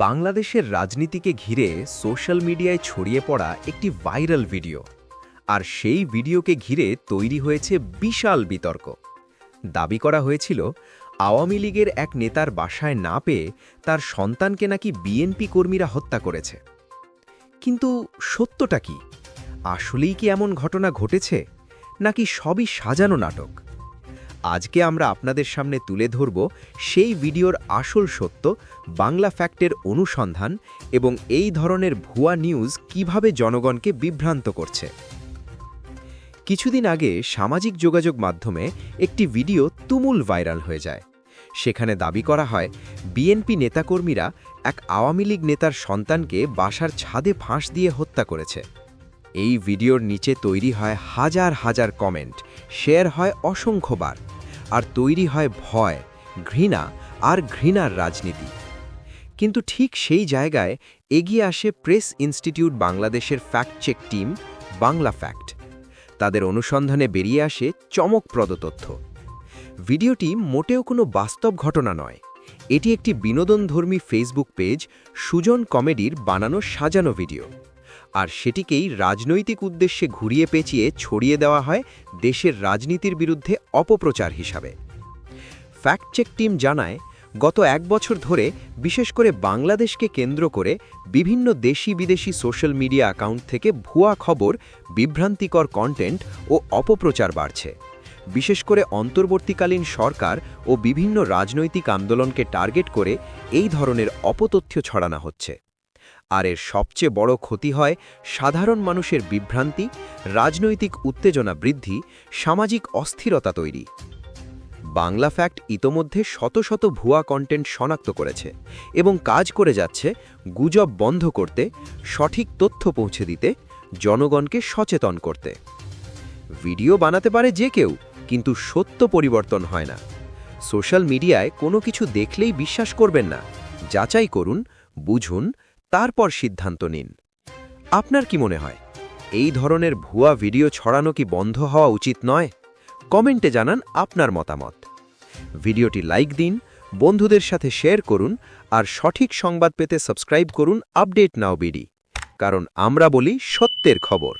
বাংলাদেশের রাজনীতিকে ঘিরে সোশ্যাল মিডিয়ায় ছড়িয়ে পড়া একটি ভাইরাল ভিডিও, আর সেই ভিডিওকে ঘিরে তৈরি হয়েছে বিশাল বিতর্ক। দাবি করা হয়েছিল আওয়ামী লীগের এক নেতার বাসায় না পেয়ে তার সন্তানকে নাকি বিএনপি কর্মীরা হত্যা করেছে। কিন্তু সত্যটা কি? আসলেই কি এমন ঘটনা ঘটেছে, নাকি সবই সাজানো নাটক? আজকে আমরা আপনাদের সামনে তুলে ধরব সেই ভিডিওর আসল সত্য, বাংলা ফ্যাক্টের অনুসন্ধান এবং এই ধরনের ভুয়া নিউজ কিভাবে জনগণকে বিভ্রান্ত করছে। কিছুদিন আগে সামাজিক যোগাযোগ মাধ্যমে একটি ভিডিও তুমুল ভাইরাল হয়ে যায়। সেখানে দাবি করা হয় বিএনপি নেতাকর্মীরা এক আওয়ামী লীগ নেতার সন্তানকে বাসার ছাদে ফাঁস দিয়ে হত্যা করেছে। এই ভিডিওর নিচে তৈরি হয় হাজার হাজার কমেন্ট, শেয়ার হয় অসংখ্যবার, আর তৈরি হয় ভয়, ঘৃণা আর ঘৃণার রাজনীতি। কিন্তু ঠিক সেই জায়গায় এগিয়ে আসে প্রেস ইনস্টিটিউট বাংলাদেশের fact check team, Bangla fact. তাদের অনুসন্ধানে বেরিয়ে আসে চমকপ্রদ তথ্য। ভিডিওটি মোটেও কোনো বাস্তব ঘটনা নয়, এটি একটি বিনোদনধর্মী ফেসবুক পেজ সুজন কমেডির বানানো সাজানো ভিডিও, আর সেটিকেই রাজনৈতিক উদ্দেশ্যে ঘুরিয়ে পেঁচিয়ে ছড়িয়ে দেওয়া হয় দেশের রাজনীতির বিরুদ্ধে অপপ্রচার হিসাবে। ফ্যাক্ট চেক টিম জানায়, গত এক বছর ধরে বিশেষ করে বাংলাদেশকে কেন্দ্র করে বিভিন্ন দেশি বিদেশি সোশ্যাল মিডিয়া অ্যাকাউন্ট থেকে ভুয়া খবর, বিভ্রান্তিকর কন্টেন্ট ও অপপ্রচার বাড়ছে। বিশেষ করে অন্তর্বর্তীকালীন সরকার ও বিভিন্ন রাজনৈতিক আন্দোলনকে টার্গেট করে এই ধরনের অপতথ্য ছড়ানো হচ্ছে। আর এর সবচেয়ে বড় ক্ষতি হয় সাধারণ মানুষের বিভ্রান্তি, রাজনৈতিক উত্তেজনা বৃদ্ধি, সামাজিক অস্থিরতা তৈরি। বাংলা ফ্যাক্ট ইতোমধ্যে শত শত ভুয়া কন্টেন্ট শনাক্ত করেছে এবং কাজ করে যাচ্ছে গুজব বন্ধ করতে, সঠিক তথ্য পৌঁছে দিতে, জনগণকে সচেতন করতে। ভিডিও বানাতে পারে যে কেউ, কিন্তু সত্য পরিবর্তন হয় না। সোশ্যাল মিডিয়ায় কোনো কিছু দেখলেই বিশ্বাস করবেন না, যাচাই করুন, বুঝুন, তারপর সিদ্ধান্ত নিন। আপনার কি মনে হয়, এই ধরনের ভুয়া ভিডিও ছড়ানো কি বন্ধ হওয়া উচিত নয়? কমেন্টে জানান আপনার মতামত। ভিডিওটি লাইক দিন, বন্ধুদের সাথে শেয়ার করুন, আর সঠিক সংবাদ পেতে সাবস্ক্রাইব করুন আপডেট নাও বিডি, কারণ আমরা বলি সত্যের খবর।